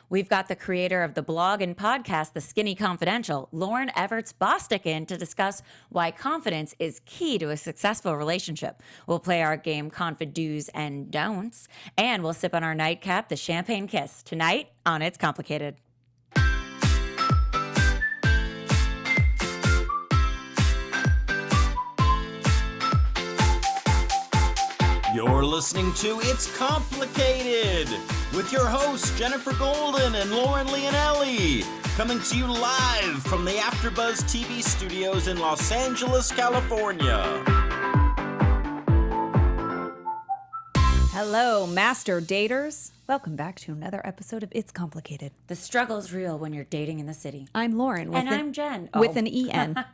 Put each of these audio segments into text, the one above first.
We've got the creator of the blog and podcast, The Skinny Confidential, Lauryn Evarts Bosstick, in to discuss why confidence is key to a successful relationship. We'll play our game Confi-DO'S and DON'T'S, and we'll sip on our nightcap, the Champagne Kiss, tonight on It's Complicated. You're listening to It's Complicated with your hosts Jennifer Golden and Lauren Leonelli, coming to you live from the AfterBuzz TV studios in Los Angeles, California. Hello, master daters. Welcome back to another episode of It's Complicated. The struggle's real when you're dating in the city. I'm Lauren. And I'm Jen. With an E-N.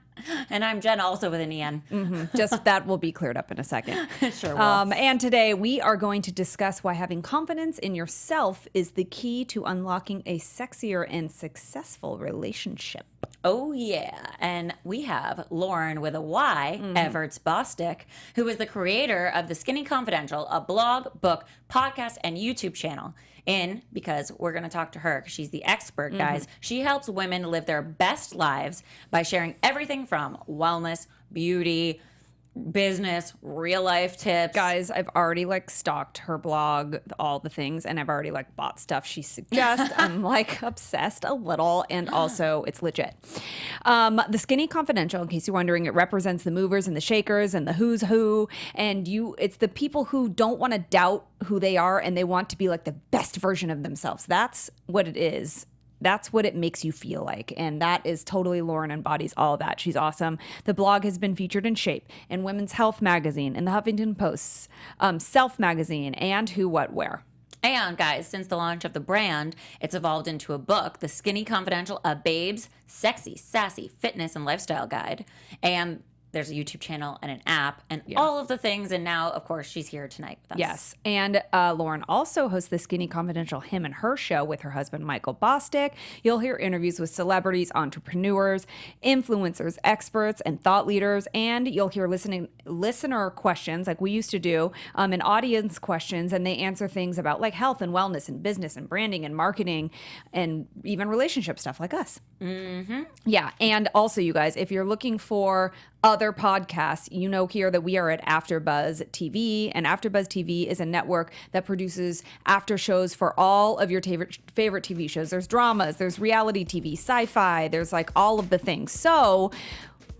And I'm Jen, also with an E-N. Mm-hmm. Just that will be cleared up in a second. Sure will. And today we are going to discuss why having confidence in yourself is the key to unlocking a sexier and successful relationship. Oh, yeah. And we have Lauryn with a Y, Evarts Bosstick, who is the creator of The Skinny Confidential, a blog, book, podcast, and YouTube channel. Because we're going to talk to her because she's the expert, guys. She helps women live their best lives by sharing everything from wellness, beauty, business, real life tips. Guys, I've already stalked her blog, all the things, and I've already bought stuff she suggests. I'm obsessed a little, and also it's legit. The Skinny Confidential, in case you're wondering, it represents the movers and the shakers and the who's who, and it's the people who don't want to doubt who they are and they want to be the best version of themselves. That's what it is. That's what it makes you feel like. And that is totally Lauryn embodies all of that. She's awesome. The blog has been featured in Shape, in Women's Health magazine, in the Huffington Post's Self magazine, and Who, What, Where. And guys, since the launch of the brand, it's evolved into a book, The Skinny Confidential, a babe's sexy, sassy fitness and lifestyle guide. And there's a YouTube channel and an app and all of the things. And now, of course, she's here tonight with us. Yes. And Lauryn also hosts the Skinny Confidential Him and Her show with her husband, Michael Bosstick. You'll hear interviews with celebrities, entrepreneurs, influencers, experts, and thought leaders. And you'll hear listener questions like we used to do, and audience questions. And they answer things about health and wellness and business and branding and marketing and even relationship stuff like us. Mm-hmm. Yeah. And also, you guys, if you're looking for other podcasts, you know here that we are at AfterBuzz TV, and AfterBuzz TV is a network that produces after shows for all of your favorite TV shows. There's dramas, there's reality TV, sci-fi, there's all of the things. So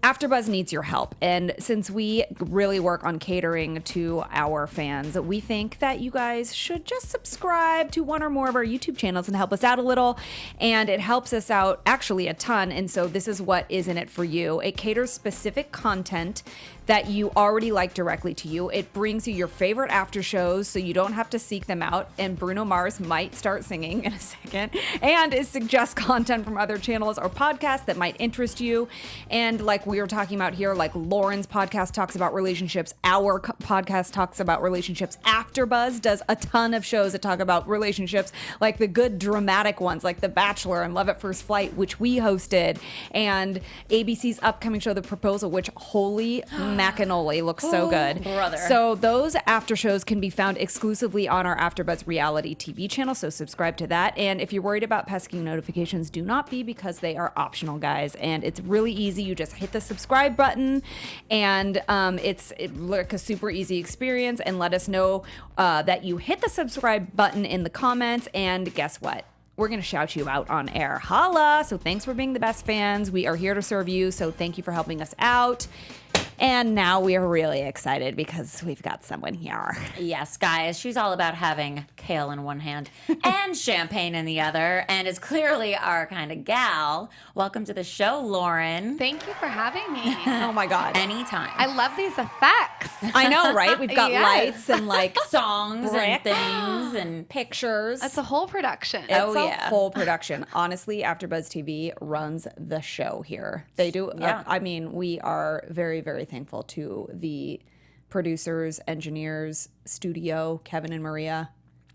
AfterBuzz needs your help, and since we really work on catering to our fans, we think that you guys should just subscribe to one or more of our YouTube channels and help us out a little, and it helps us out actually a ton. And so this is what is in it for you. It caters specific content that you already like directly to you. It brings you your favorite after shows so you don't have to seek them out, and Bruno Mars might start singing in a second, and it suggests content from other channels or podcasts that might interest you. And we were talking about here, Lauryn's podcast talks about relationships, our podcast talks about relationships, AfterBuzz does a ton of shows that talk about relationships, the good dramatic ones like The Bachelor and Love at First Flight, which we hosted, and ABC's upcoming show The Proposal, which holy macanoli looks so good. Brother. So those after shows can be found exclusively on our AfterBuzz reality TV channel, so subscribe to that. And if you're worried about pesky notifications, do not be, because they are optional, guys. And it's really easy. You just hit the subscribe button, and it's a super easy experience. And let us know that you hit the subscribe button in the comments. And guess what? We're going to shout you out on air. Holla! So thanks for being the best fans. We are here to serve you, so thank you for helping us out. And now we are really excited because we've got someone here. Yes, guys, she's all about having kale in one hand and champagne in the other, and is clearly our kind of gal. Welcome to the show, Lauryn. Thank you for having me. Oh my God. Anytime. I love these effects. I know, right? We've got Yes. lights and songs and brick. things and pictures. It's a whole production. It's Oh, a yeah. whole production. Honestly, AfterBuzz TV runs the show here. They do. Yeah. We are very, very thankful to the producers, engineers, studio, Keven and Maria.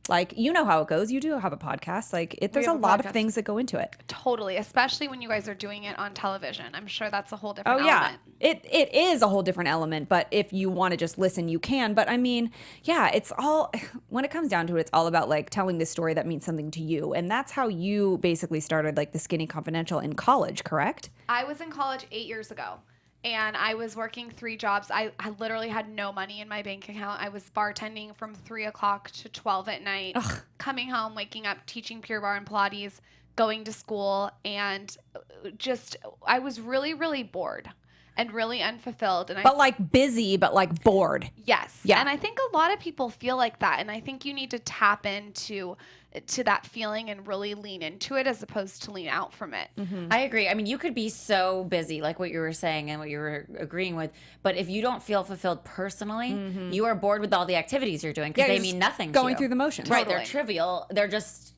Like, you know how it goes. You do have a podcast. Like, there's a have a lot of podcast. things that go into it. Totally, especially when you guys are doing it on television. I'm sure that's a whole different Oh yeah, element. it is a whole different element. But if you want to just listen, you can. But I mean, yeah, it's all when it comes down to it, it's all about like telling this story that means something to you, and that's how you basically started like the Skinny Confidential in college, correct? I was in college 8 years ago. And I was working 3 jobs. I literally had no money in my bank account. I was bartending from 3 o'clock to 12 at night, coming home, waking up, teaching Pure Barre and Pilates, going to school. And just, I was really, really bored and really unfulfilled. And But like busy, but like bored. yes. Yeah. And I think a lot of people feel like that. And I think you need to tap into that feeling and really lean into it as opposed to lean out from it. I agree. I mean, you could be so busy, like what you were saying and what you were agreeing with, but if you don't feel fulfilled personally, you are bored with all the activities you're doing because Yeah, they you're mean just nothing to going you. through the motions. Right, Totally. they're trivial. They're just,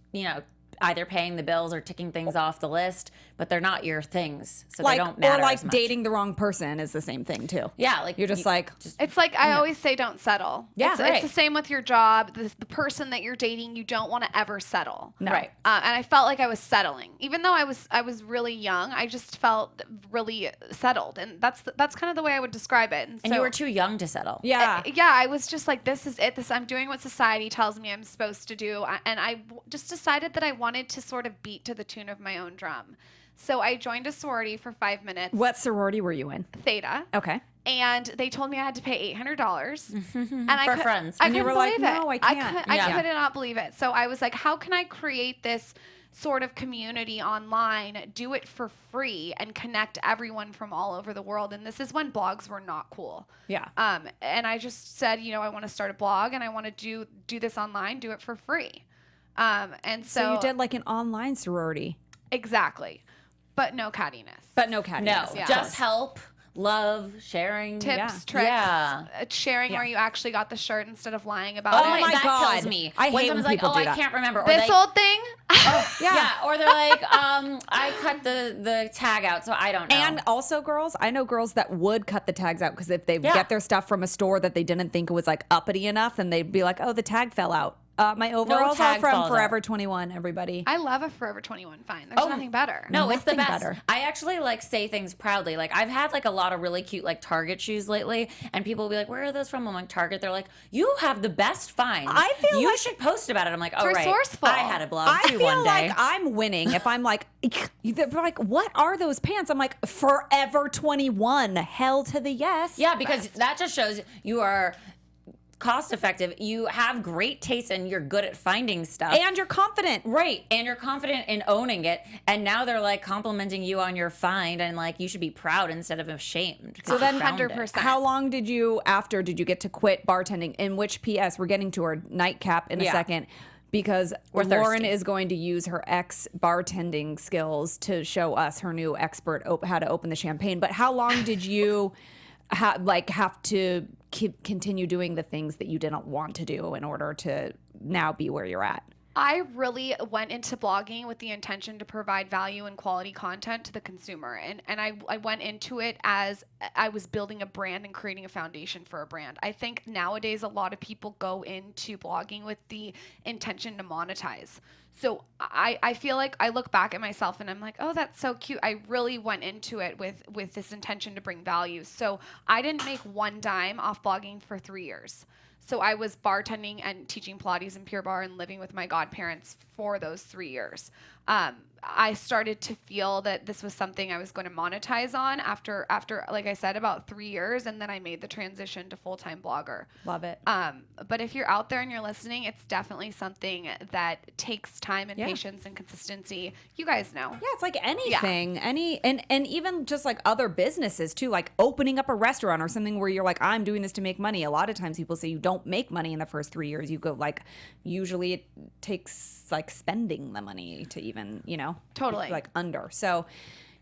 either paying the bills or ticking things off the list, but they're not your things, so Like, they don't matter or like as much. dating the wrong person is the same thing too. Yeah, like You're just like, It's like I always say, don't settle. Yeah, it's right. the same with your job. The person that you're dating, you don't want to ever settle. no. Right. And I felt like I was settling, even though I was really young. I just felt really settled, and that's kind of the way I would describe it. and so, you were too young to settle. Yeah. yeah, I was just like, this is it. I'm doing what society tells me I'm supposed to do, and I just decided that I wanted to sort of beat to the tune of my own drum. So I joined a sorority for 5 minutes. What sorority were you in? Theta. Okay. And they told me I had to pay $800, and I For could- friends. I And you couldn't were like, believe it. "No, I can't." I Yeah. could not believe it. So I was like, how can I create this sort of community online, do it for free, and connect everyone from all over the world? And this is when blogs were not cool. Yeah. And I just said, I want to start a blog, and I want to do this online, do it for free. And So you did like an online sorority, exactly, but no cattiness. but no cattiness. No, of Yeah. just course. help, love, sharing. Tips, Yeah. tricks, Yeah. Sharing Yeah. where you actually got the shirt instead of lying about Oh it. my that God. kills me. I hate when someone's like, people do I that. can't remember. Or This they, old thing. yeah, or they're like, I cut the tag out, so I don't know. And also, girls, I know girls that would cut the tags out because if they Yeah. get their stuff from a store that they didn't think was like uppity enough, then they'd be like, "Oh, the tag fell out." My overalls are tag from falls out. Forever 21. Everybody. I love a Forever 21 find. There's nothing better. No, it's the Nothing best. better. I actually like say things proudly. Like I've had like a lot of really cute like Target shoes lately, and people will be like, "Where are those from?" I'm like, "Target." They're like, "You have the best finds. I feel you like- should post about it." I'm like, "Oh, right. resourceful. I had a blog I too feel one day." like I'm winning if I'm like, they're like, "What are those pants?" I'm like, "Forever 21. Hell to the yes." Yeah, because that just shows you are cost effective. You have great taste and you're good at finding stuff. And you're confident. Right. And you're confident in owning it. And now they're like complimenting you on your find and like you should be proud instead of ashamed. 'cause So you then found it. 100%. How long did you get to quit bartending? In which PS, we're getting to our nightcap in a Yeah. second. Because We're Lauren thirsty. is going to use her bartending skills to show us her new expert how to open the champagne. But how long did you have to continue doing the things that you didn't want to do in order to now be where you're at? I really went into blogging with the intention to provide value and quality content to the consumer. And I went into it as I was building a brand and creating a foundation for a brand. I think nowadays a lot of people go into blogging with the intention to monetize. So I feel like I look back at myself and I'm like, oh, that's so cute. I really went into it with this intention to bring value. So I didn't make one dime off blogging for 3 years. So I was bartending and teaching Pilates and Pure Barre and living with my godparents for those 3 years. I started to feel that this was something I was going to monetize on after, like I said, about 3 years. And then I made the transition to full-time blogger. Love it. But if you're out there and you're listening, it's definitely something that takes time and Yeah. patience and consistency. You guys know. Yeah, it's like anything, and even just like other businesses too, like opening up a restaurant or something where you're like, I'm doing this to make money. A lot of times people say you don't make money in the first 3 years. You go like, usually it takes like spending the money to even, Totally. like under. So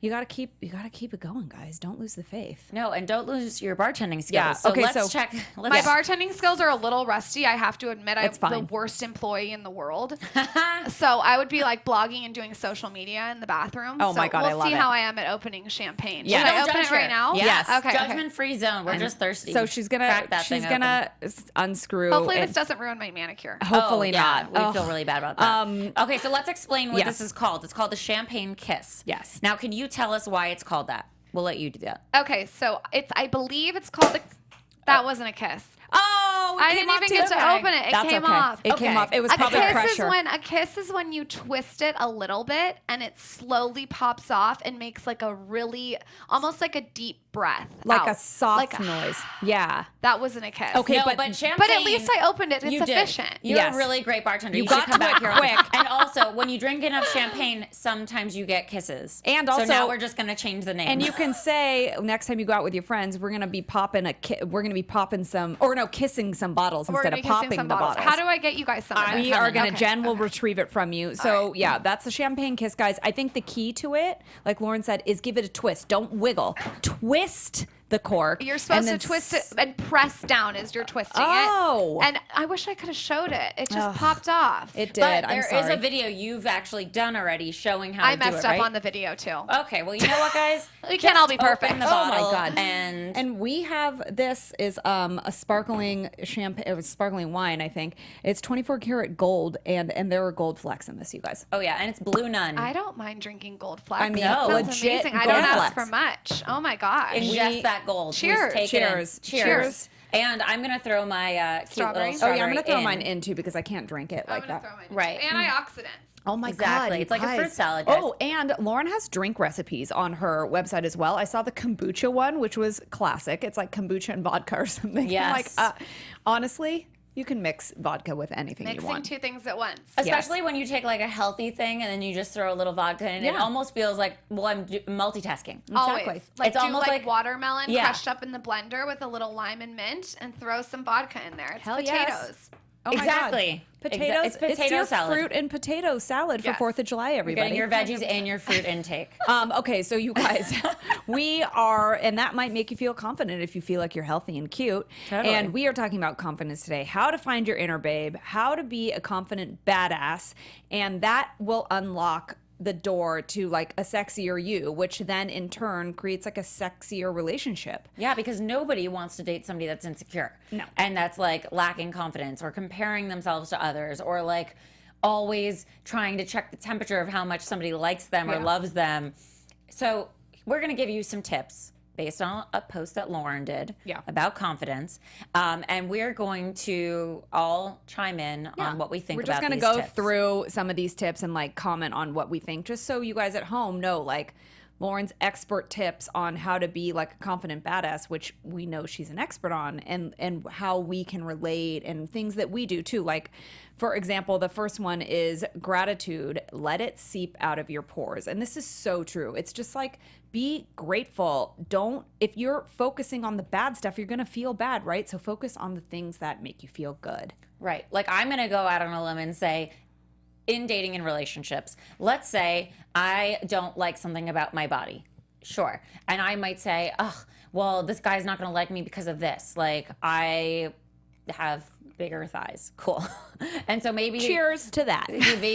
You gotta keep it going, guys. Don't lose the faith. No, and don't lose your bartending skills. Yeah, So okay, let's so- check. My bartending skills are a little rusty. I have to admit, I'm It's fine. the worst employee in the world. So I would be like blogging and doing social media in the bathroom. Oh so my God, we'll I love see it. how I am at opening champagne. Yes. Should I No open it judgment. right now? Yes. Okay. Judgment-free zone. We're just thirsty. So she's gonna Crack that thing open. unscrew. Hopefully and- this doesn't ruin my manicure. Hopefully Oh, yeah, not. We Oh. feel really bad about that. Okay, so let's explain what Yes. this is called. It's called the champagne kiss. Yes. Now, can you tell us why it's called that? We'll let you do that. Okay, so I believe it's called that wasn't a kiss. Oh, I didn't even get to open it. It That's came okay. off. It came Okay. off. It was A probably pressure. kiss is when you twist it a little bit and it slowly pops off and makes like a really almost like a deep breath. like out. a soft Like, noise. Yeah. That wasn't a kiss. Okay, No, but champagne. But at least I opened it. It's you did. efficient. You're Yes. a really great bartender. You You, got should come to back it here quick. And also, when you drink enough champagne, sometimes you get kisses. And so also- now we're just gonna change the name. And you can say next time you go out with your friends, we're gonna be popping kissing some bottles We're instead gonna of be kissing popping some the bottles. bottles. How do I get you guys some of this? We are gonna. Okay. Jen will retrieve it from you. So right. yeah, that's the champagne kiss, guys. I think the key to it, like Lauren said, is give it a twist. Don't wiggle. Twist the cork. You're supposed and to then twist it and press down as you're twisting Oh. it. And I wish I could have showed it. It just popped off. It did. but I'm there sorry. is a video you've actually done already showing how I to do messed it, up right? on the video too. Okay, well, you know what, guys? We can't all be Just perfect. Open the Oh my bottle God. and we have this a sparkling champagne, it was sparkling wine, I think. It's 24 karat gold, and there are gold flecks in this, you guys. oh yeah, and it's Blue Nun. I don't mind drinking gold flecks. I mean, that sounds legit amazing. I gold don't ask flecks. for much. Oh my gosh. Ingest that gold. Please Cheers. take it in. Cheers. Cheers. Cheers. And I'm gonna throw my cute Strawberry? little Oh yeah, I'm gonna throw in. mine in too because I can't drink it I'm like gonna that. throw mine. Right. Antioxidants. Oh my Exactly. God. you It's like a fruit guys. salad, guys. Oh, and Lauren has drink recipes on her website as well. I saw the kombucha one, which was classic. It's like kombucha and vodka or something. Yes. I'm like, honestly, you can mix vodka with anything you Mixing want. two things at once. Especially when you take like a healthy thing and then you just throw a little vodka in it. It Yeah. almost feels like, well, I'm multitasking. Always. Exactly. Like It's do almost like like- watermelon Yeah. crushed up in the blender with a little lime and mint and throw some vodka in there. It's Hell potatoes. yes. Oh my Exactly. God. Potatoes. It's potato your salad. fruit and potato salad for Yes. 4th of July, everybody. Getting your veggies and your fruit intake. Okay, so you guys, we are, and that might make you feel confident if you feel like you're healthy and cute. Totally. And we are talking about confidence today, how to find your inner babe, how to be a confident badass, and that will unlock the door to like a sexier you, which then in turn creates like a sexier relationship. Yeah, because nobody wants to date somebody that's insecure. No. And that's like lacking confidence or comparing themselves to others or like always trying to check the temperature of how much somebody likes them or Yeah. loves them. So we're going to give you some tips based on a post that Lauren did Yeah. about confidence. And we're going to all chime in on what we think We're about just going to these go tips. through some of these tips and like comment on what we think, just so you guys at home know like Lauren's expert tips on how to be like a confident badass, which we know she's an expert on, and how we can relate and things that we do too. Like, for example, the first one is gratitude. Let it seep out of your pores. And this is so true. It's just like, be grateful. If you're focusing on the bad stuff, you're going to feel bad, right? So focus on the things that make you feel good. Right. Like I'm going to go out on a limb and say, in dating and relationships, let's say I don't like something about my body. Sure. And I might say, oh, well, this guy's not going to like me because of this. Like I have bigger thighs. Cool. And so maybe Cheers to that. maybe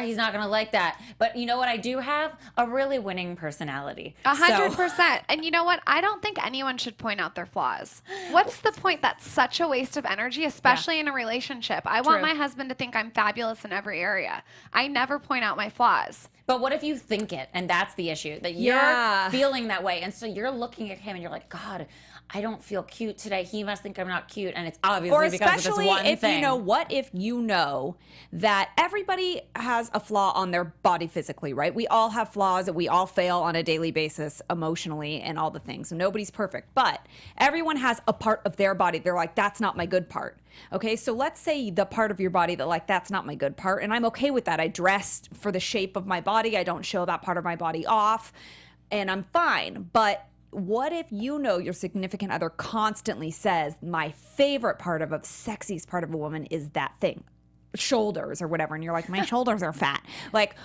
he's not going to like that. But you know what I do have? A really winning personality. 100%. And you know what? I don't think anyone should point out their flaws. What's the point? That's such a waste of energy, especially in a relationship. I want True. my husband to think I'm fabulous in every area. I never point out my flaws. But what if you think it, and that's the issue, that you're Yeah. feeling that way, and so you're looking at him and you're like, God, I don't feel cute today. He must think I'm not cute, and it's obviously Or because of especially this one if thing. you know, what if you know that everybody has a flaw on their body physically, right? We all have flaws that we all fail on a daily basis emotionally and all the things. So nobody's perfect, but everyone has a part of their body. They're like, that's not my good part. Okay, so let's say the part of your body that like, that's not my good part. And I'm okay with that. I dress for the shape of my body. I don't show that part of my body off and I'm fine. But what if you know your significant other constantly says, my favorite part of a sexiest part of a woman is that thing, shoulders or whatever. And you're like, my shoulders are fat. Like,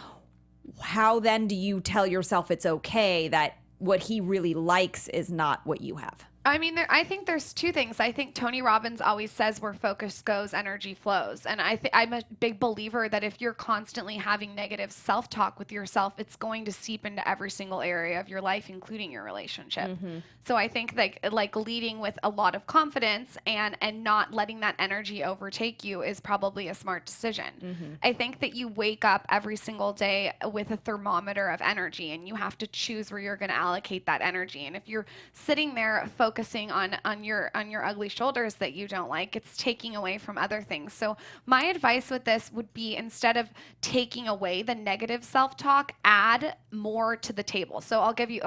how then do you tell yourself it's okay that what he really likes is not what you have? I mean, I think there's two things. I think Tony Robbins always says where focus goes, energy flows. And I'm a big believer that if you're constantly having negative self-talk with yourself, it's going to seep into every single area of your life, including your relationship. So I think like leading with a lot of confidence and not letting that energy overtake you is probably a smart decision. I think that you wake up every single day with a thermometer of energy, and you have to choose where you're going to allocate that energy. And if you're sitting there focusing on your ugly shoulders that you don't like, it's taking away from other things. So my advice with this would be, instead of taking away the negative self-talk, add more to the table. So I'll give you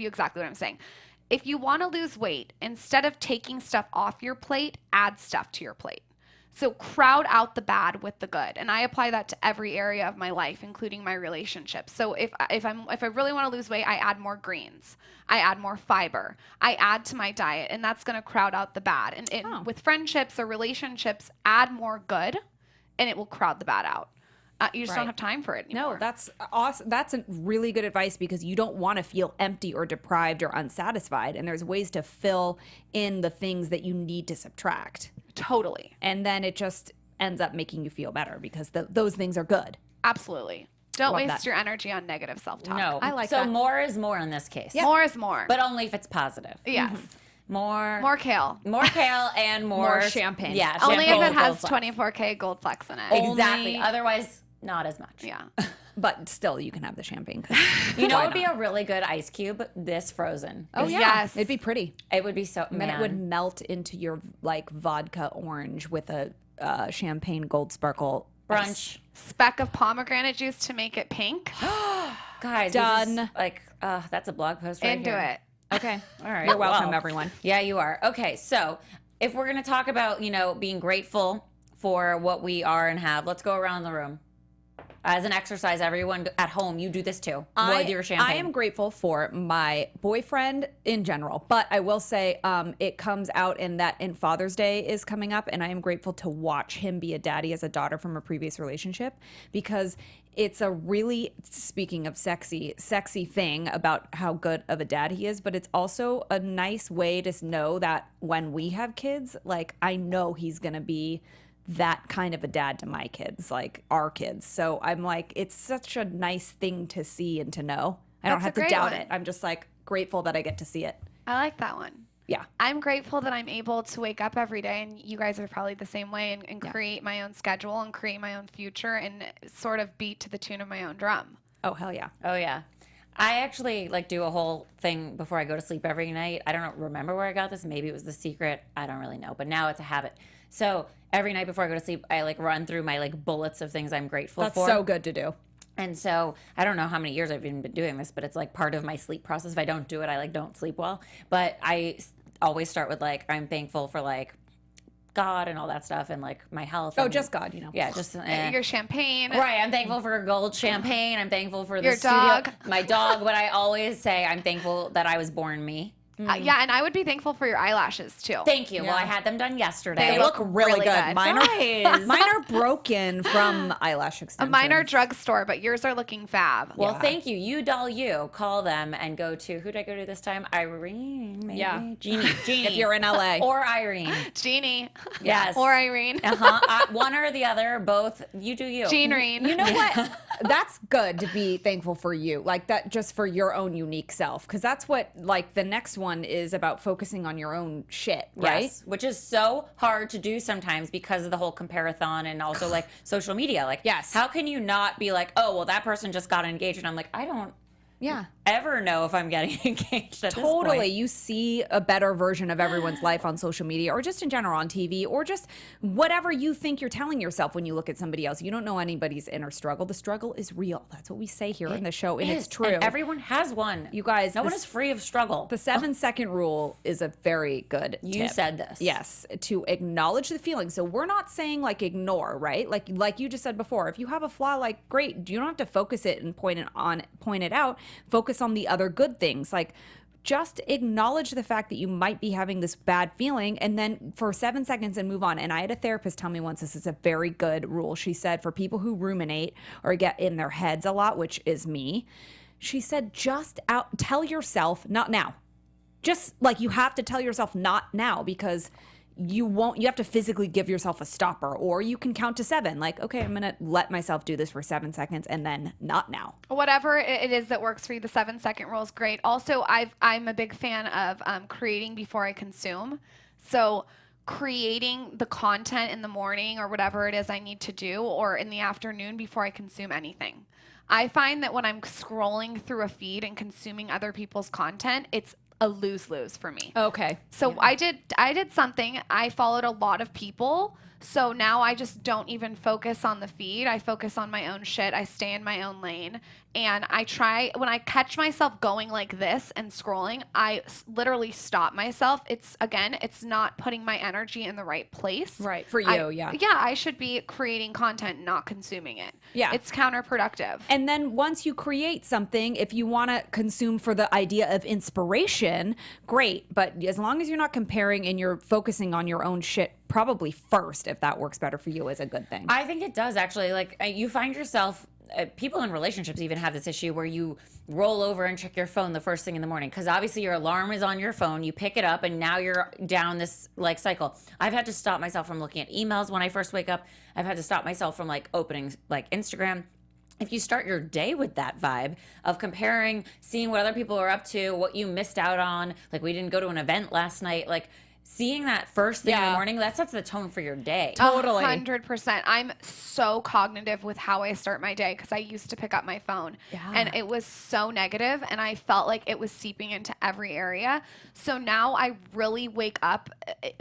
exactly what I'm saying. If you want to lose weight, instead of taking stuff off your plate, add stuff to your plate. So crowd out the bad with the good. And I apply that to every area of my life, including my relationships. So if I really want to lose weight, I add more greens. I add more fiber. I add to my diet, and that's going to crowd out the bad. And with friendships or relationships, add more good, and it will crowd the bad out. You just don't have time for it anymore. No, that's awesome. That's a really good advice, because you don't want to feel empty or deprived or unsatisfied. And there's ways to fill in the things that you need to subtract. Totally. And then it just ends up making you feel better, because those things are good. Absolutely. Don't Love waste that. your energy on negative self-talk. No. I like so that. more is more in this case. More is more. But only if it's positive. yes. More Kale. More kale and More champagne. Yeah. Only if champagne it has gold flecks. 24K gold flecks in it. Exactly. Only- Otherwise, not as much. Yeah. But still, you can have the champagne. 'Cause You know, why it would be not? a really good ice cube. This frozen. Oh, yeah. Yes. It'd be pretty. It would be so. And then it would melt into your like vodka orange with a champagne gold sparkle brunch. Speck of pomegranate juice to make it pink. Guys, Done. That's a blog post right Into here. it. Okay. All right. You're welcome, well, everyone. Yeah, you are. Okay, so if we're going to talk about, being grateful for what we are and have, let's go around the room. As an exercise, everyone at home, you do this too with your champagne. I am grateful for my boyfriend in general, but I will say it comes out in Father's Day is coming up, and I am grateful to watch him be a daddy as a daughter from a previous relationship, because it's a really, speaking of sexy thing about how good of a dad he is, but it's also a nice way to know that when we have kids, like, I know he's going to be that kind of a dad to my kids, like our kids. So I'm like, it's such a nice thing to see and to know. I don't That's have a to great doubt one. it. I'm just like grateful that I get to see it. I like that one. Yeah. I'm grateful that I'm able to wake up every day, and you guys are probably the same way, and create my own schedule and create my own future and sort of beat to the tune of my own drum. Oh, hell yeah. Oh, yeah. I actually do a whole thing before I go to sleep every night. I don't remember where I got this. Maybe it was The Secret. I don't really know. But now it's a habit. So every night before I go to sleep, I run through my bullets of things I'm grateful That's for. so good to do. And so I don't know how many years I've even been doing this, but it's part of my sleep process. If I don't do it, I don't sleep well. But I always start with I'm thankful for God and all that stuff, and my health. Oh, and, just God, Yeah, just Your champagne. Right, I'm thankful for gold champagne. I'm thankful for the Your studio, dog. my dog. But I always say I'm thankful that I was born me. Yeah, and I would be thankful for your eyelashes too. Thank you. Well, I had them done yesterday. They look really good. Mine Guys. mine are broken from eyelash extensions. Mine are drugstore, but yours are looking fab. Well, thank you. You doll you. Call them and go to, who did I go to this time? Irene, maybe? Yeah. Jeannie. If you're in LA. Or Irene. Jeannie. Yes. Or Irene. One or the other, both. You do you. Jean-Reen. You know what? That's good to be thankful for you. That just for your own unique self. Because that's what the next one is about, focusing on your own shit, right? Yes, which is so hard to do sometimes because of the whole comparathon and also social media. Yes. How can you not be oh, well, that person just got engaged, and I'm I don't Yeah. ever know if I'm getting engaged at this Totally. point. You see a better version of everyone's life on social media, or just in general on TV, or just whatever you think you're telling yourself when you look at somebody else. You don't know anybody's inner struggle. The struggle is real. That's what we say here in the show, and Yes, it's true. and everyone has one. You guys, no one is free of struggle. The 7-second rule is a very good You tip. said this. Yes, to acknowledge the feeling. So we're not saying ignore, right? Like you just said before, if you have a flaw, great. You don't have to focus it and point it out. Focus on the other good things. just acknowledge the fact that you might be having this bad feeling and then for 7 seconds and move on. And I had a therapist tell me once, this is a very good rule. She said, for people who ruminate or get in their heads a lot, which is me, she said, tell yourself, not now. Just like you have to tell yourself not now, because you have to physically give yourself a stopper, or you can count to 7. Like, okay, I'm going to let myself do this for 7 seconds and then not now. Whatever it is that works for you, the 7-second rule is great. Also, I'm a big fan of creating before I consume. So creating the content in the morning or whatever it is I need to do, or in the afternoon before I consume anything. I find that when I'm scrolling through a feed and consuming other people's content, it's a lose-lose for me. Okay. So I did something. I followed a lot of people. So now I just don't even focus on the feed. I focus on my own shit. I stay in my own lane. And I try, when I catch myself going like this and scrolling, I literally stop myself. It's not putting my energy in the right place. Right. For you, yeah. Yeah, I should be creating content, not consuming it. Yeah. It's counterproductive. And then once you create something, if you want to consume for the idea of inspiration, great. But as long as you're not comparing and you're focusing on your own shit, probably first, if that works better for you, is a good thing. I think it does, actually. Like, you find yourself, people in relationships even have this issue where you roll over and check your phone the first thing in the morning, because obviously your alarm is on your phone, you pick it up, and now you're down this like cycle. I've had to stop myself from looking at emails when I first wake up. I've had to stop myself from like opening like Instagram. If you start your day with that vibe of comparing, seeing what other people are up to, what you missed out on, like we didn't go to an event last night, like seeing that first thing in the morning, that sets the tone for your day. Totally. 100%. I'm so cognitive with how I start my day, because I used to pick up my phone and it was so negative, and I felt like it was seeping into every area. So now I really wake up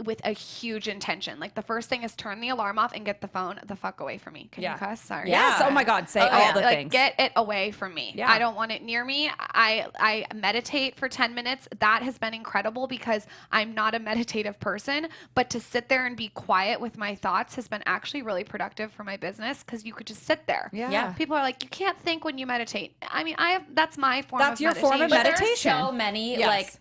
with a huge intention. Like the first thing is turn the alarm off and get the phone the fuck away from me. Can you cuss? Sorry. Yes. Oh my God. Say all the things. Get it away from me. Yeah. I don't want it near me. I meditate for 10 minutes. That has been incredible, because I'm not a meditative person, but to sit there and be quiet with my thoughts has been actually really productive for my business, because you could just sit there. Yeah. People are like, you can't think when you meditate. I mean, that's my form That's of your meditation. form of But there's meditation. so many, Yes.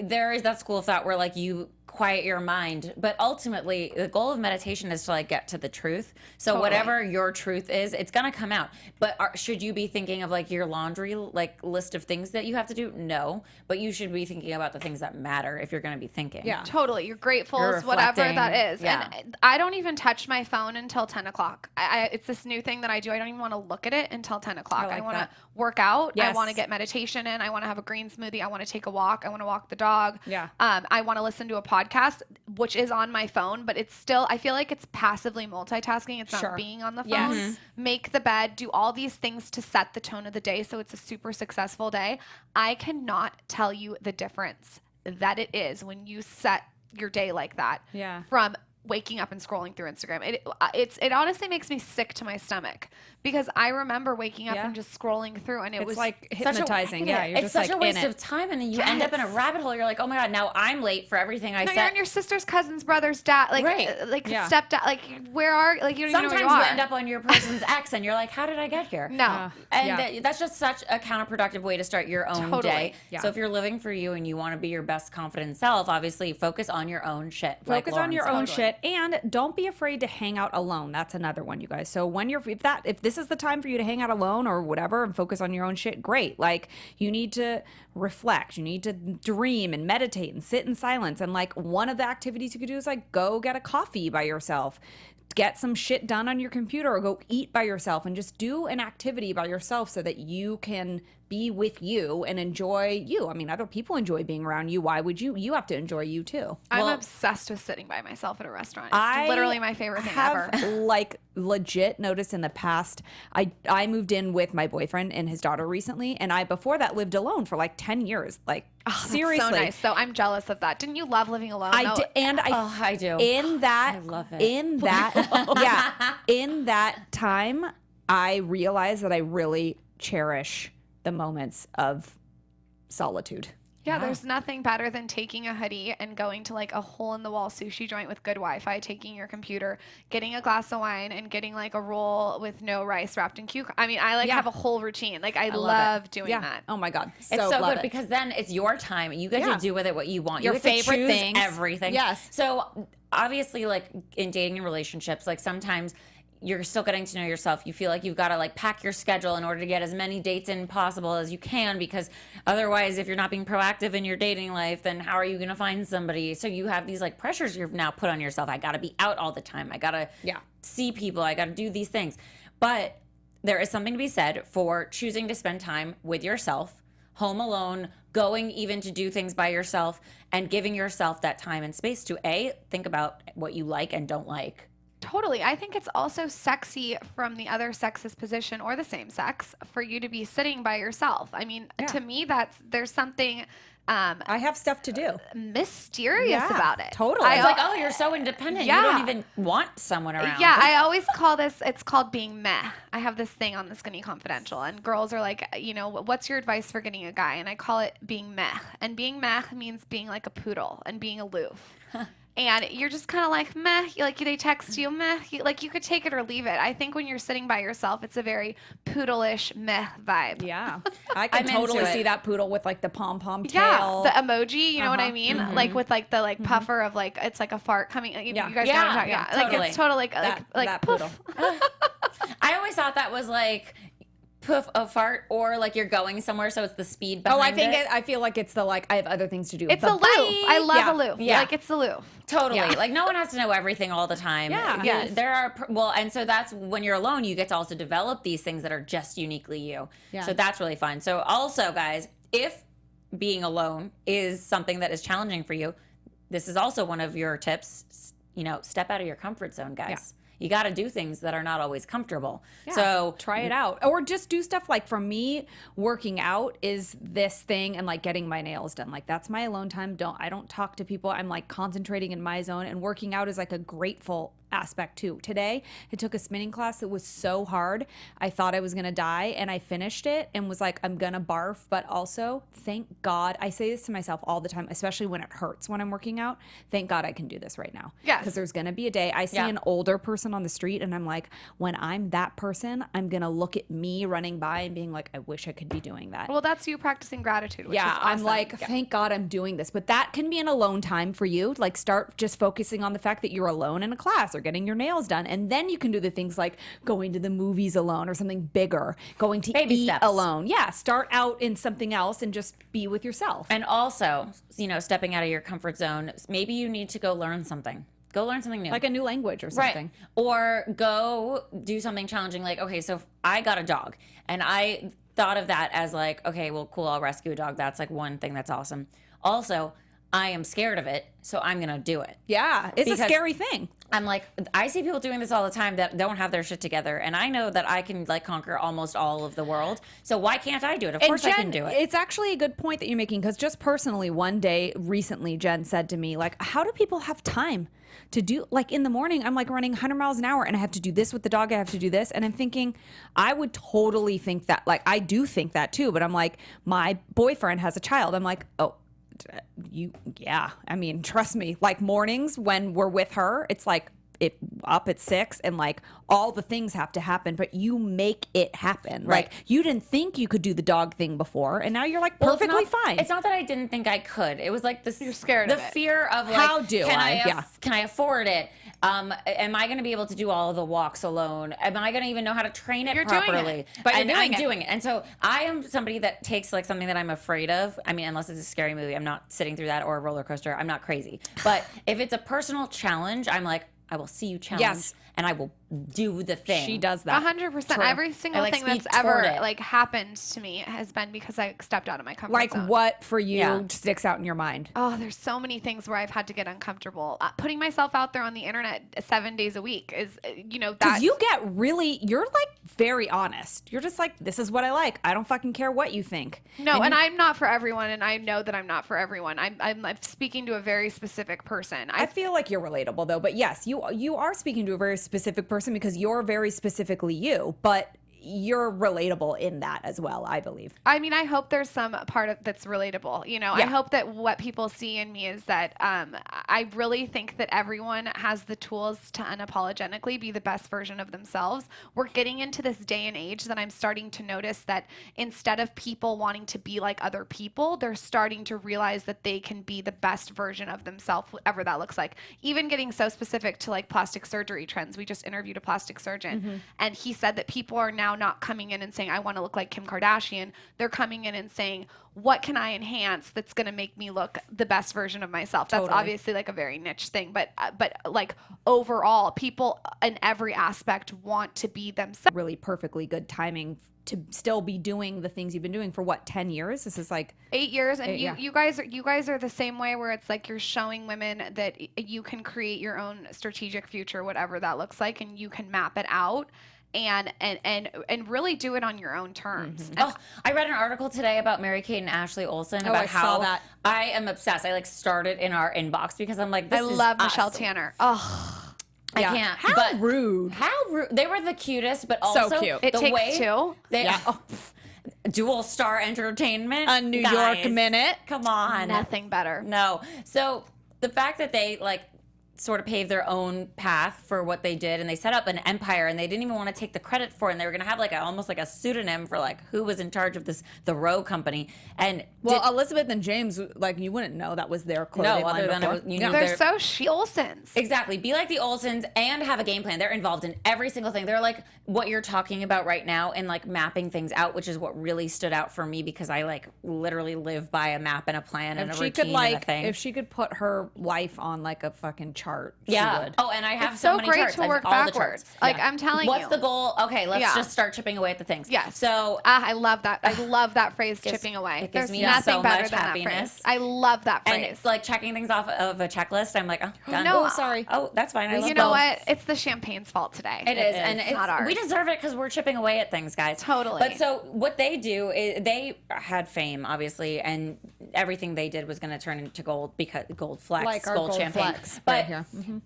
there is that school of thought where like you quiet your mind, but ultimately the goal of meditation is to like get to the truth. So whatever your truth is, it's gonna come out. But should you be thinking of like your laundry like list of things that you have to do? No, but you should be thinking about the things that matter if you're gonna be thinking. Yeah. Totally. You're grateful, You're whatever reflecting. that is. Yeah. And I don't even touch my phone until 10 o'clock. It's this new thing that I do. I don't even want to look at it until 10 o'clock. like I want to that. work out. I Yes. want to get meditation in. I want to have a green smoothie. I want to take a walk. I want to walk the dog. Yeah. I want to listen to a podcast, which is on my phone, but it's still, I feel like it's passively multitasking. It's Sure. not being on the phone. Yes. Make the bed, do all these things to set the tone of the day so it's a super successful day. I cannot tell you the difference that it is when you set your day like that Yeah. from waking up and scrolling through Instagram. It honestly makes me sick to my stomach, because I remember waking up and just scrolling through, and it It's was like Such a- hypnotizing. Yeah. You're it's just such like a waste in it. of time, and then you end up in a rabbit hole. You're like, oh my God, now I'm late for everything I no, said. you're on your sister's cousin's brother's dad, like Right. like Yeah. stepdad, like where are, like you don't Sometimes even know where you you are. end up on your person's ex, and you're like, how did I get here? No. And that's just such a counterproductive way to start your own Totally. day. Yeah. So if you're living for you and you want to be your best confident self, obviously focus on your own shit. like Focus on Lauryn your said. own shit, and don't be afraid to hang out alone. That's another one, you guys. So when if this is the time for you to hang out alone or whatever and focus on your own shit, great. Like you need to reflect, you need to dream and meditate and sit in silence. And like one of the activities you could do is like go get a coffee by yourself. Get some shit done on your computer, or go eat by yourself, and just do an activity by yourself so that you can be with you and enjoy you. I mean, other people enjoy being around you. Why would you? You have to enjoy you too. I'm obsessed with sitting by myself at a restaurant. It's literally my favorite thing have, ever. like legit noticed in the past, I moved in with my boyfriend and his daughter recently, and I before that lived alone for like 10 years. Like seriously. So nice. So I'm jealous of that. Didn't you love living alone? I did, and I do. In that, I love it. In that, in that time, I realized that I really cherish the moments of solitude. Yeah, there's nothing better than taking a hoodie and going to like a hole-in-the-wall sushi joint with good Wi-Fi, taking your computer, getting a glass of wine, and getting like a roll with no rice wrapped in cucumber. I mean, I like have a whole routine. Like I love doing that. Oh my God. It's so good because then it's your time. You get to do with it what you want. Your you get favorite to choose things. everything. Yes. So obviously, like in dating and relationships, like sometimes you're still getting to know yourself. You feel like you've got to like pack your schedule in order to get as many dates in possible as you can, because otherwise, if you're not being proactive in your dating life, then how are you going to find somebody? So you have these like pressures you've now put on yourself. I got to be out all the time. I got to see people. I got to do these things. But there is something to be said for choosing to spend time with yourself, home alone, going even to do things by yourself, and giving yourself that time and space to think about what you like and don't like. Totally. I think it's also sexy from the other sex's position or the same sex for you to be sitting by yourself. I mean, to me, there's something I have stuff to do. Mysterious about it. Totally. It's like, oh, you're so independent. Yeah. You don't even want someone around. Yeah, I always call this, it's called being meh. I have this thing on the Skinny Confidential, and girls are like, you know, what's your advice for getting a guy? And I call it being meh. And being meh means being like a poodle and being aloof. And you're just kind of like, meh, like they text you, meh, like you could take it or leave it. I think when you're sitting by yourself, it's a very poodle-ish meh vibe. Yeah. I can totally see that poodle with like the pom-pom tail. Yeah, the emoji, you know what I mean? Like with like the like puffer of like, it's like a fart coming, you guys know what I'm talking about. Totally. Like it's totally like that poof. poodle. I always thought that was like poof, a fart, or like you're going somewhere, so it's the speed behind I feel like it's the like I have other things to do. It's but aloof. I love aloof. Yeah. Like it's aloof. Totally. Like no one has to know everything all the time. Yeah. Yes. There are, and so that's when you're alone, you get to also develop these things that are just uniquely you. Yeah. So that's really fun. So also, guys, if being alone is something that is challenging for you, this is also one of your tips. You know, step out of your comfort zone, guys. Yeah. You got to do things that are not always comfortable. Yeah, So try it out, or just do stuff like, for me, working out is this thing, and like getting my nails done. Like that's my alone time. I don't talk to people. I'm like concentrating in my zone, and working out is like a grateful aspect too. Today, I took a spinning class that was so hard. I thought I was going to die, and I finished it and was like, I'm going to barf, but also thank God. I say this to myself all the time, especially when it hurts when I'm working out. Thank God I can do this right now. Yes. Because there's going to be a day I see an older person on the street, and I'm like, when I'm that person, I'm going to look at me running by and being like, I wish I could be doing that. Well, that's you practicing gratitude, which is awesome. I'm like, thank God I'm doing this. But that can be an alone time for you. Like start just focusing on the fact that you're alone in a class or getting your nails done. And then you can do the things like going to the movies alone or something bigger, going to Baby eat steps. alone. Yeah, start out in something else and just be with yourself. And also, you know, stepping out of your comfort zone, maybe you need to go learn something. Go learn something new. Like a new language or something. Right. Or go do something challenging. Like, okay, so I got a dog, and I thought of that as like, okay, well, cool, I'll rescue a dog. That's like one thing that's awesome. Also, I am scared of it, so I'm going to do it. Yeah, it's Because a scary thing. I'm like, I see people doing this all the time that don't have their shit together, and I know that I can like conquer almost all of the world. So why can't I do it? Of course Jen, I can do it. It's actually a good point that you're making, because just personally, one day recently, Jen said to me, like, how do people have time to do, like in the morning, I'm like running 100 miles an hour and I have to do this with the dog. I have to do this. And I'm thinking, I would totally think that, like, I do think that too, but I'm like, my boyfriend has a child. I'm like, oh, I mean, trust me, like mornings when we're with her, it's like up at 6 and like all the things have to happen, but you make it happen. Right. Like you didn't think you could do the dog thing before, and now you're like perfectly fine. It's not that I didn't think I could. It was like You're scared the of it. fear of like, How do can I? can I afford it? Am I going to be able to do all of the walks alone? Am I going to even know how to train it You're doing properly? it. But you're and doing I'm it. doing it. And so I am somebody that takes like something that I'm afraid of. I mean, unless it's a scary movie, I'm not sitting through that, or a roller coaster. I'm not crazy. But if it's a personal challenge, I'm like, I will see you challenge, Yes. and I will do the thing. She does that. 100%. Every single like, thing speed that's ever toward it. like happened to me has been because I stepped out of my comfort Like zone. what for you Yeah. sticks out in your mind? Oh, there's so many things where I've had to get uncomfortable. Putting myself out there on the internet 7 days a week is, that. Because you're like very honest. You're just like, this is what I like. I don't fucking care what you think. No, and I'm not for everyone, and I know that I'm not for everyone. I'm speaking to a very specific person. I feel like you're relatable though, but yes, you are speaking to a very specific person because you're very specifically you. But you're relatable in that as well, I believe. I mean, I hope there's some part of that's relatable. You know, I Yeah. hope that what people see in me is that I really think that everyone has the tools to unapologetically be the best version of themselves. We're getting into this day and age that I'm starting to notice that instead of people wanting to be like other people, they're starting to realize that they can be the best version of themselves, whatever that looks like. Even getting so specific to like plastic surgery trends. We just interviewed a plastic surgeon, and he said that people are now not coming in and saying, I want to look like Kim Kardashian. They're coming in and saying, what can I enhance that's going to make me look the best version of myself? That's Totally. obviously like a very niche thing, but like overall, people in every aspect want to be themselves. Really perfectly good timing to still be doing the things you've been doing for what, 10 years? This is like 8 years, and Yeah. you guys are the same way, where it's like you're showing women that you can create your own strategic future, whatever that looks like, and you can map it out and really do it on your own terms. And Oh, I read an article today about Mary-Kate and Ashley Olsen about I saw how that. I am obsessed. I like started in our inbox because I'm like, this I is love us. Michelle Tanner. Oh, I Yeah. can't. How but rude. How rude. They were the cutest, but also cute. It the Takes way Two. They, Yeah. oh, Dual Star Entertainment. A New Guys, York Minute. Come on. Nothing better. No. So the fact that they like sort of paved their own path for what they did, and they set up an empire, and they didn't even want to take the credit for it, and they were going to have like almost like a pseudonym for like who was in charge of the Roe company. And Well, Elizabeth and James, like you wouldn't know that was their clothing line other than it before. was, you Yeah. know, They're so Olsens. exactly. Be like the Olsens and have a game plan. They're involved in every single thing. They're like what you're talking about right now and like mapping things out, which is what really stood out for me because I like literally live by a map and a plan and If a she routine could and a like, thing. if she could put her life on like a fucking chart, yeah. she would. Oh, and I have It's so so many great charts. to I have work all the backwards. charts. Like Yeah. I'm telling What's you. the goal? Okay, let's Yeah. just start chipping away at the things. Yes. So I love that. I love that phrase, Gives- chipping away. it gives There's me nothing so better much than happiness. that phrase. I love that and phrase. it's like checking things off of a checklist. I'm like, oh, done. No, Oh, sorry. Oh, that's fine. I love you know both. what? It's the champagne's fault today. It is, and it's, not ours. we deserve it because we're chipping away at things, guys. Totally. But so what they do is they had fame, obviously, and everything they did was going to turn into gold because gold flex, Like our gold gold champagne. flex But right here.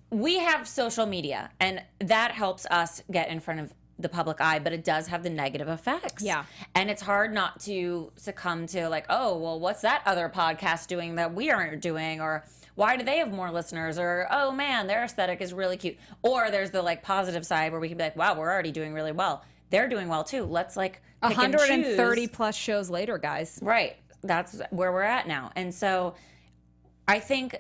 we have social media, and that helps us get in front of the public eye, but it does have the negative effects. Yeah. And it's hard not to succumb to like, oh, well, what's that other podcast doing that we aren't doing? Or why do they have more listeners? Or, oh man, their aesthetic is really cute. Or there's the like positive side where we can be like, wow, we're already doing really well. They're doing well too. Let's like pick and 130 choose. plus shows later, guys. Right. That's where we're at now. And so I think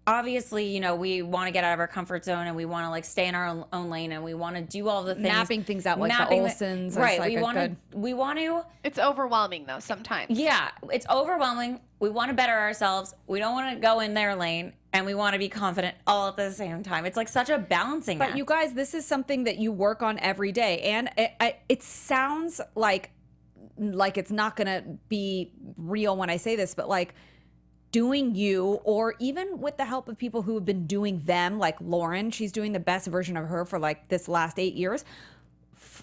obviously, you know, we want to get out of our comfort zone and we want to like stay in our own lane and we want to do all the things. Mapping things out like the Mapping Olsens is Right. like we a want to, good- we want to, It's overwhelming though sometimes. yeah, it's overwhelming. We want to better ourselves. We don't want to go in their lane and we want to be confident all at the same time. It's like such a balancing act. But you guys, this is something that you work on every day. And it sounds like it's not going to be real when I say this, but like doing you, or even with the help of people who have been doing them, like Lauryn, she's doing the best version of her for like this last 8 years.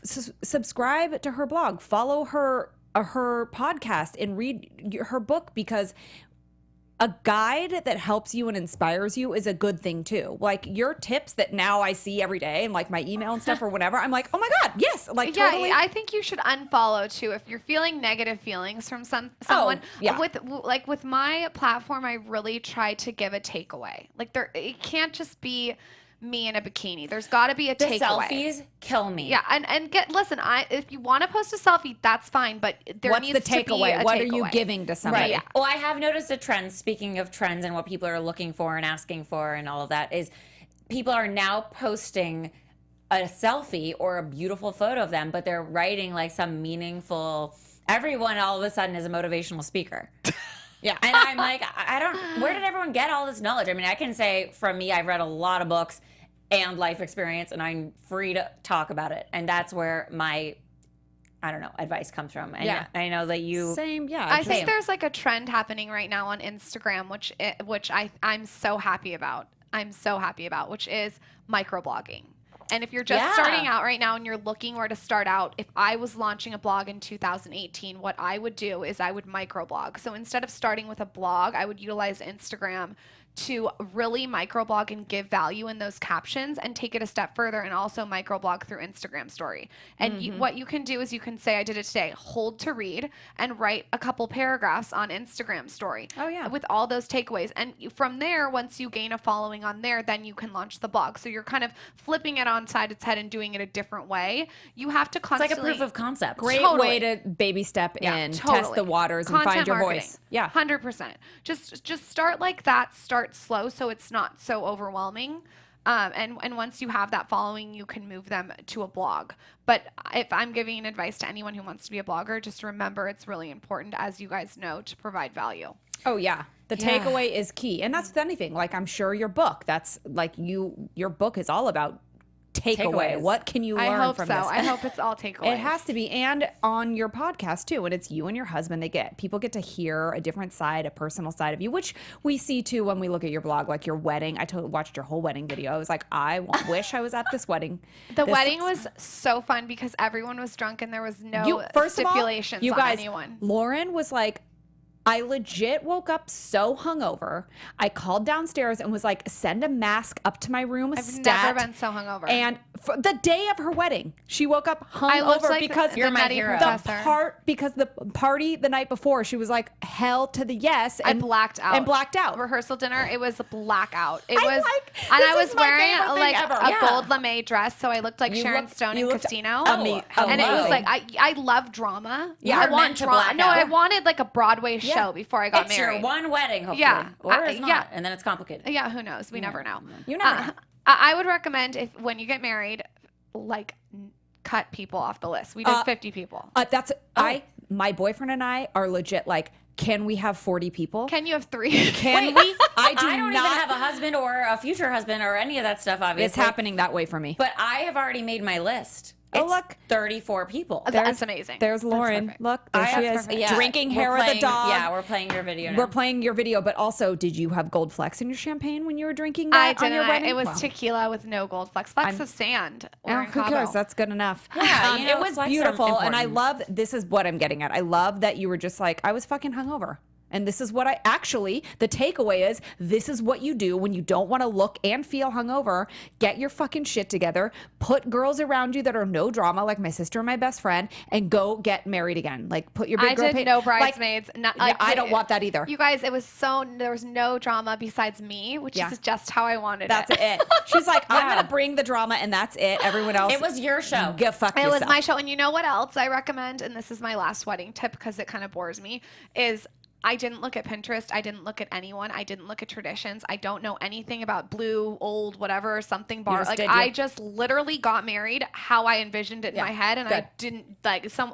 Subscribe to her blog, follow her podcast, and read her book, because a guide that helps you and inspires you is a good thing too. Like your tips that now I see every day and like my email and stuff or whatever, I'm like, oh my God, yes. Like Yeah, totally. I think you should unfollow too if you're feeling negative feelings from someone. yeah. With my platform, I really try to give a takeaway. Like it can't just be me in a bikini. There's got to be a the takeaway. selfies kill me. Yeah, and listen, if you want to post a selfie, that's fine, but there What's needs the to be takeaway? a What are you takeaway. giving to somebody? Right. Yeah. Well, I have noticed a trend, speaking of trends and what people are looking for and asking for and all of that, is people are now posting a selfie or a beautiful photo of them, but they're writing like some meaningful, everyone all of a sudden is a motivational speaker. Yeah. And I'm like, I don't, where did everyone get all this knowledge? I mean, I can say from me, I've read a lot of books and life experience, and I'm free to talk about it. And that's where my, I don't know, advice comes from. And Yeah. I know that you. Same. Yeah. I Same. think there's like a trend happening right now on Instagram, which I'm so happy about. I'm so happy about, which is microblogging. And if you're just Yeah. starting out right now and you're looking where to start out, if I was launching a blog in 2018, what I would do is I would microblog. So instead of starting with a blog, I would utilize Instagram to really microblog and give value in those captions and take it a step further and also microblog through Instagram story. And what you can do is you can say, I did it today, hold to read, and write a couple paragraphs on Instagram story. Oh, yeah. With all those takeaways. And from there, once you gain a following on there, then you can launch the blog. So you're kind of flipping it on side its head and doing it a different way. You have to It's like constantly... a proof of concept. Great Totally. way to baby step in, test Totally. the waters, and Content find your marketing. voice. Yeah. 100%. Just start like that. Start slow so it's not so overwhelming. And once you have that following, you can move them to a blog. But if I'm giving advice to anyone who wants to be a blogger, just remember it's really important, as you guys know, to provide value. Oh, yeah. The Yeah. takeaway is key. And that's with anything. Like, I'm sure your book, that's like your book is all about takeaway. Takeaways. What can you learn I hope from so. this? I hope it's all takeaways. It has to be. And on your podcast too. And it's you and your husband. People get to hear a different side, a personal side of you, which we see too when we look at your blog, like your wedding. I watched your whole wedding video. I was like, wish I was at this wedding. The wedding was so fun because everyone was drunk and there was no First of all, stipulations you on guys, anyone. Lauren was like, I legit woke up so hungover. I called downstairs and was like, send a mask up to my room. I've never been so hungover. And for the day of her wedding, she woke up I looked hungover like because the Nutty Professor. because the party the night before, she was like hell to the yes. I And blacked out. And blacked out. Rehearsal dinner, it was a blackout. It I was, like- and this I was is my wearing favorite thing like ever. a Yeah. gold lame dress, so I looked like You Sharon looked- Stone you in looked Casino. amazing. And it was Hello. like I love drama. You I were want meant to drama. black No, out. I wanted like a Broadway show before I got It's married. your one wedding, hopefully. Yeah. Or it's not. Yeah. And then it's complicated. Yeah, who knows? We never know. You never know. I would recommend if when you get married, like cut people off the list. We did 50 people. My boyfriend and I are legit like, can we have 40 people? Can you have 3? Can we? I do I don't not. even have a husband or a future husband or any of that stuff, obviously. It's happening that way for me. But I have already made my list. Oh, It's look. 34 people. That's amazing. There's Lauren. perfect. Look, there she that's is. perfect. Drinking We're hair of the playing- dog. Yeah, we're playing your video now. We're playing your video, but also, did you have gold flecks in your champagne when you were drinking I that on your didn't. wedding? It was Wow. tequila with no gold flecks. Flecks of sand. Oh, Or in who Cabo. cares? That's good enough. Yeah, you know, it was flecks are beautiful, and I important. love. This is what I'm getting at. I love that you were just like, I was fucking hungover. And this is what the takeaway is, this is what you do when you don't want to look and feel hungover. Get your fucking shit together. Put girls around you that are no drama, like my sister and my best friend, and go get married again. Like, put your big I girl did no bridesmaids. I don't want that either. You guys, it was there was no drama besides me, which is just how I wanted That's it. it. She's like, I'm going to bring the drama, and that's it. Everyone else. It was your show. Go fuck It yourself. was my show. And you know what else I recommend? And this is my last wedding tip because it kind of bores me, is I didn't look at Pinterest. I didn't look at anyone. I didn't look at traditions. I don't know anything about blue, old, whatever, something bar. just Like did I you. just literally got married how I envisioned it in my head. And good. I didn't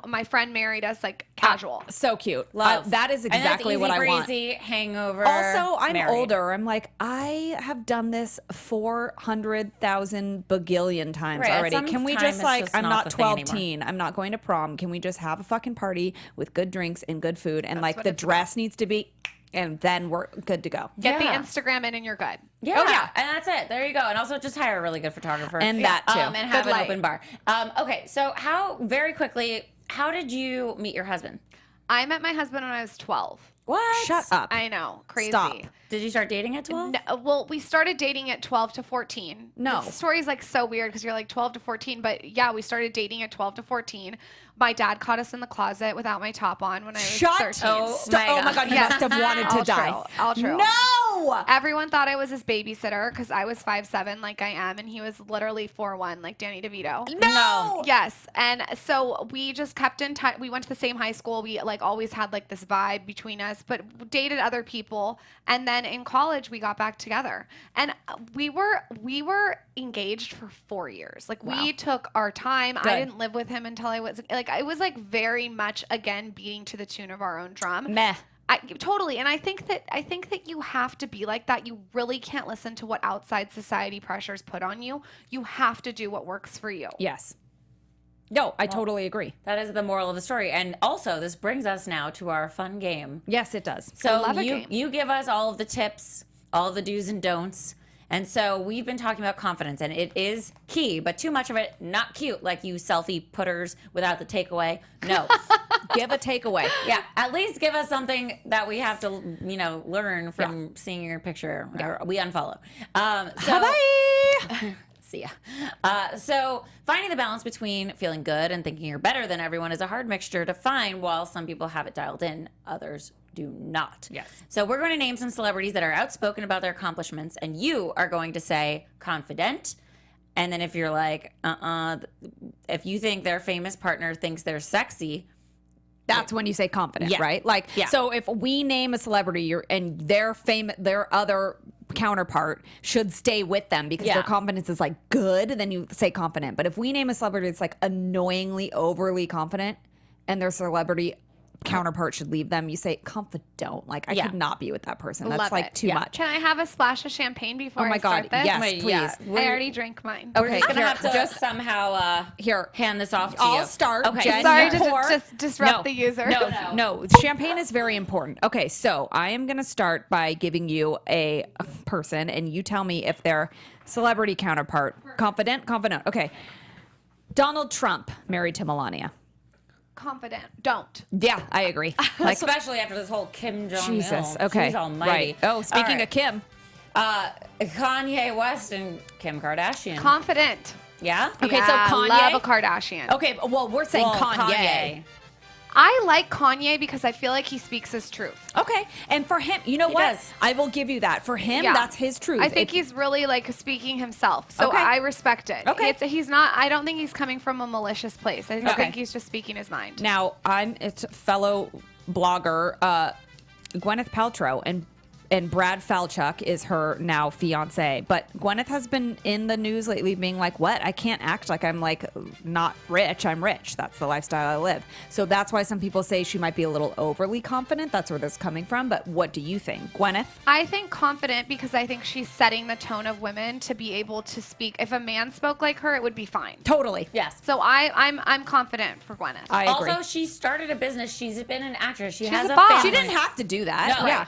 my friend married us like casual. So cute. Love. That is And that's exactly what I easy want. breezy, hangover. Also, I'm married. older. I'm like, I have done this 400,000 bagillion times Right, at already. some Can we time, just it's like, just I'm not not the thing 12 anymore. teen. I'm not going to prom. Can we just have a fucking party with good drinks and good food? And like what the it's dress needs to be, and then we're good to go. Get Yeah. the Instagram in and you're good. Yeah. Oh, yeah. And that's it. There you go. And also just hire a really good photographer. And that, too. And have Good an light. open bar. Okay. So very quickly, how did you meet your husband? I met my husband when I was 12. What? Shut up. I know. Crazy. Stop. Did you start dating at 12? No, well, we started dating at 12 to 14. No. The story's like so weird because you're like 12 to 14, but yeah, we started dating at 12 to 14. My dad caught us in the closet without my top on when I was Shut 13. Oh, Oh my God, you Yeah. must have wanted to All die. true. All true. No! Everyone thought I was his babysitter because I was 5'7" like I am, and he was literally 4'1" like Danny DeVito. No! Yes, and so we just kept in touch. We went to the same high school. We like always had like this vibe between us, but dated other people. And then in college, we got back together, and we were engaged for 4 years. Like we took our time. Good. I didn't live with him until I was like, it was like very much again beating to the tune of our own drum. Meh. Totally. And I think that you have to be like that. You really can't listen to what outside society pressures put on you. You have to do what works for you. Yes. No, I totally agree. That is the moral of the story. And also, this brings us now to our fun game. Yes, it does. So love a game. you give us all of the tips, all of the do's and don'ts. And so we've been talking about confidence, and it is key, but too much of it, not cute, like you selfie putters without the takeaway. No. Give a takeaway. Yeah, at least give us something that we have to, learn from seeing your picture. Or we unfollow. Bye. See ya. So finding the balance between feeling good and thinking you're better than everyone is a hard mixture to find. While some people have it dialed in, others do not. Yes. So we're going to name some celebrities that are outspoken about their accomplishments, and you are going to say confident. And then if you're like, if you think their famous partner thinks they're sexy, that's when you say confident, Yeah. right? Like, Yeah. so if we name a celebrity and their other counterpart should stay with them because Yeah. their confidence is like good, then you say confident. But if we name a celebrity that's like annoyingly overly confident and their celebrity counterpart should leave them, you say confident. Like, I Yeah. could not be with that person. That's Love like it. too Yeah. much. Can I have a splash of champagne before Oh my I start God, this? yes, Wait, please. yeah. I already drank mine. we're Okay, just going to here, have to just- somehow Here. hand this off to I'll you. start. Okay. Jen, Sorry you to pour. just disrupt the user. No, champagne is very important. Okay, so I am going to start by giving you a person, and you tell me if their celebrity counterpart, confident. Okay, Donald Trump married to Melania. Confident. Don't. Yeah, I agree. Like, Especially after this whole Kim Jong-il. Jesus. Okay, She's almighty. right. Oh, speaking All right. of Kim, Kanye West and Kim Kardashian. Confident. Yeah? Okay, so Yeah, Kanye- love a Kardashian. okay, well, we're saying Well, Kanye. I like Kanye because I feel like he speaks his truth. Okay, and for him, you know He what? does. I will give you that. For him, Yeah. that's his truth. I think If- he's really like speaking himself. So Okay. I respect it. Okay. He's not, I don't think he's coming from a malicious place. I Okay. think he's just speaking his mind. Now, it's fellow blogger Gwyneth Paltrow, and Brad Falchuk is her now fiance. But Gwyneth has been in the news lately being like, what? I can't act like I'm like not rich. I'm rich. That's the lifestyle I live. So that's why some people say she might be a little overly confident. That's where this is coming from. But what do you think? Gwyneth? I think confident because I think she's setting the tone of women to be able to speak. If a man spoke like her, it would be fine. Totally. Yes. So I'm confident for Gwyneth. I agree. Also, she started a business. She's been an actress. She has a a boss. family. she didn't have to do that. No. Yeah.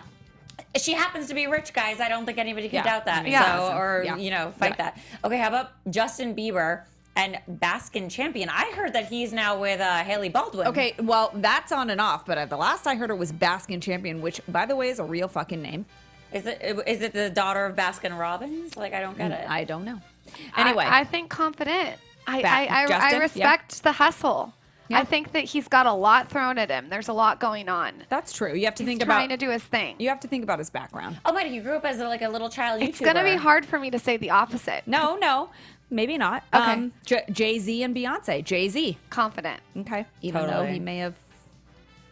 She happens to be rich, guys. I don't think anybody can Yeah. doubt that. Yeah. So, or, Yeah. fight Yeah. that. Okay, how about Justin Bieber and Baskin Champion? I heard that he's now with Haley Baldwin. Okay, well, that's on and off, but the last I heard it was Baskin Champion, which, by the way, is a real fucking name. Is it the daughter of Baskin Robbins? Like, I don't get it. I don't know. Anyway. I think confident. I Justin? respect the hustle. Yeah. I think that he's got a lot thrown at him. There's a lot going on. That's true. You have to He's think trying about to do his thing. you have to think about his background. Oh, wait, he grew up as a little child YouTuber. It's gonna be hard for me to say the opposite. No, maybe not. Okay. Jay-Z and Beyonce. Jay-Z. Confident. Okay. Even though Totally. he may have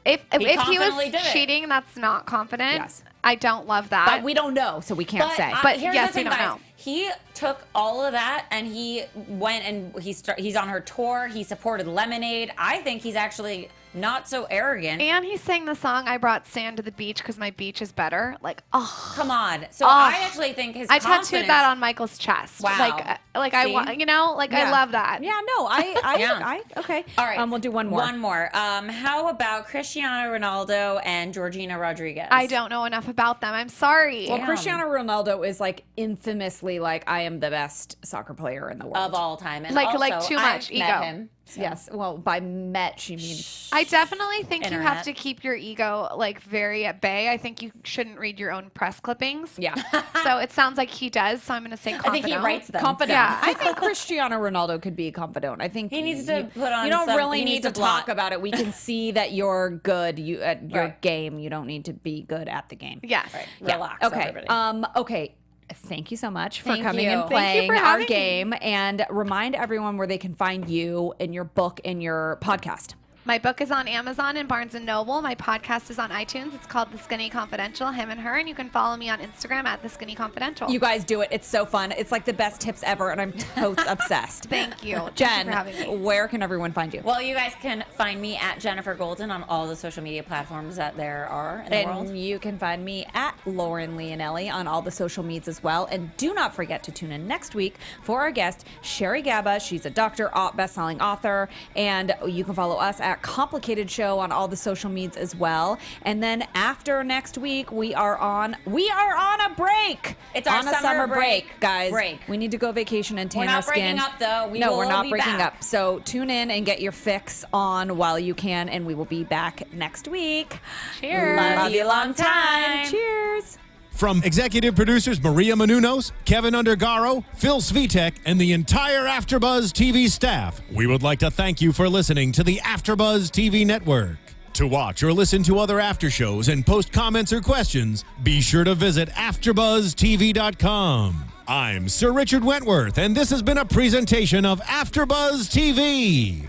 If he confidently was did it. cheating, that's not confident. Yes. I don't love that. but we don't know, so we can't say. But here's yes, the thing, we don't guys. know. He took all of that and he went and he's on her tour. He supported Lemonade. I think he's actually not so arrogant. And he sang the song "I Brought Sand to the Beach because my beach is better." Like, oh, Come on. So Oh. I actually think his I confidence. tattooed that on Michael's chest. Wow. Like I See? want, I Yeah. love that. Yeah, no, I okay. All right. We'll do one more. One more. How about Cristiano Ronaldo and Georgina Rodriguez? I don't know enough about them. I'm sorry. Well, Damn. Cristiano Ronaldo is like infamously like I am the best soccer player in the world. Of all time. And Like also, too much I've ego. met him. Yes. Well, by met she means I definitely think you Internet. have to keep your ego like very at bay. I think you shouldn't read your own press clippings. yeah. So it sounds like he does. So I'm going to say I confident. think he writes them. Confidant. Yeah. I think Cristiano Ronaldo could be a confidant. I think He needs to put on You don't some- really he need needs to to blot. talk about it. We can see that you're good. You at your Right. game. You don't need to be good at the game. Yes. Right. Yeah. Relax, Okay. everybody. Okay. Thank you so much for Thank coming you. and Thank you playing for our having me. game. And remind everyone where they can find you and your book and your podcast. My book is on Amazon and Barnes & Noble. My podcast is on iTunes. It's called The Skinny Confidential, Him and Her. And you can follow me on Instagram at The Skinny Confidential. You guys do it. It's so fun. It's like the best tips ever, and I'm totes obsessed. Thank you. Thank Jen, you for having me. where can everyone find you? Well, you guys can find me at Jennifer Golden on all the social media platforms that there are in the world. And you can find me at Lauryn Leonelli on all the social medias as well. And do not forget to tune in next week for our guest, Sherry Gaba. She's a doctor, best-selling author. And you can follow us at at Complicated Show on all the social medias as well. And then after next week, we are on a break. It's our on a summer break, guys. Break. We need to go vacation and tan We're not our skin. breaking up, though. We're not be breaking back. up. So tune in and get your fix on while you can, and we will be back next week. Cheers. Love you long time. Cheers. From executive producers Maria Menounos, Keven Undergaro, Phil Svitek, and the entire AfterBuzz TV staff, we would like to thank you for listening to the AfterBuzz TV network. To watch or listen to other after shows and post comments or questions, be sure to visit AfterBuzzTV.com. I'm Sir Richard Wentworth, and this has been a presentation of AfterBuzz TV.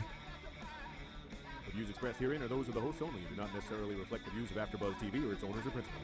The views expressed herein are those of the hosts only and do not necessarily reflect the views of AfterBuzz TV or its owners or principals.